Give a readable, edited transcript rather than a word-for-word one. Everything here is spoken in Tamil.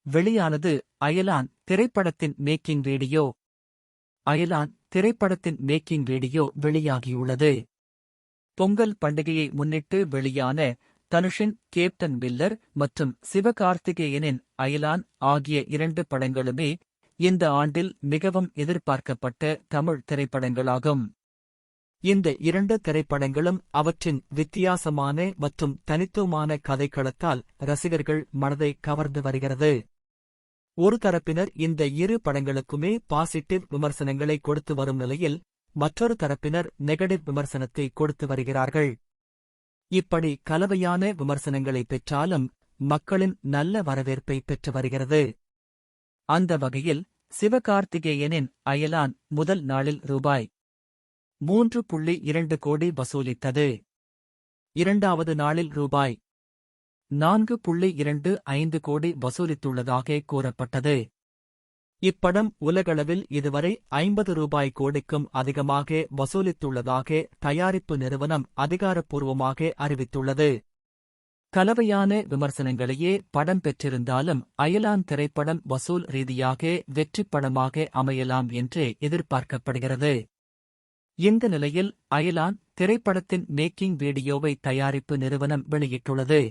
வெளியானது அயலான் திரைப்படத்தின் மேக்கிங் வீடியோ. அயலான் திரைப்படத்தின் மேக்கிங் வீடியோ வெளியாகியுள்ளது. பொங்கல் பண்டிகையை முன்னிட்டு வெளியான தனுஷின் கேப்டன் மில்லர் மற்றும் சிவகார்த்திகேயனின் அயலான் ஆகிய 2 படங்களுமே இந்த ஆண்டில் மிகவும் எதிர்பார்க்கப்பட்ட தமிழ் திரைப்படங்களாகும். இந்த 2 திரைப்படங்களும் அவற்றின் வித்தியாசமான மற்றும் தனித்துவமான கதைக்களத்தால் ரசிகர்கள் மனதை கவர்ந்து வருகிறது. ஒரு தரப்பினர் இந்த 2 படங்களுக்குமே பாசிட்டிவ் விமர்சனங்களை கொடுத்து வரும் நிலையில், மற்றொரு தரப்பினர் நெகட்டிவ் விமர்சனத்தை கொடுத்து வருகிறார்கள். இப்படி கலவையான விமர்சனங்களை பெற்றாலும் மக்களின் நல்ல வரவேற்பை பெற்று வருகிறது. அந்த வகையில் சிவகார்த்திகேயனின் அயலான் முதல் நாளில் ரூபாய் 3.2 கோடி வசூலித்தது. 2வது நாளில் ரூபாய் 4.25 கோடி வசூலித்துள்ளதாக கூறப்பட்டது. இப்படம் உலகளவில் இதுவரை 50 கோடிக்கும் அதிகமாக வசூலித்துள்ளதாக தயாரிப்பு நிறுவனம் அதிகாரப்பூர்வமாக அறிவித்துள்ளது. கலவையான விமர்சனங்களையே படம் பெற்றிருந்தாலும் அயலான் திரைப்படம் வசூல் ரீதியாக வெற்றிப்படமாக அமையலாம் என்று எதிர்பார்க்கப்படுகிறது. இந்த நிலையில் அயலான் திரைப்படத்தின் மேக்கிங் வீடியோவை தயாரிப்பு நிறுவனம் வெளியிட்டுள்ளது.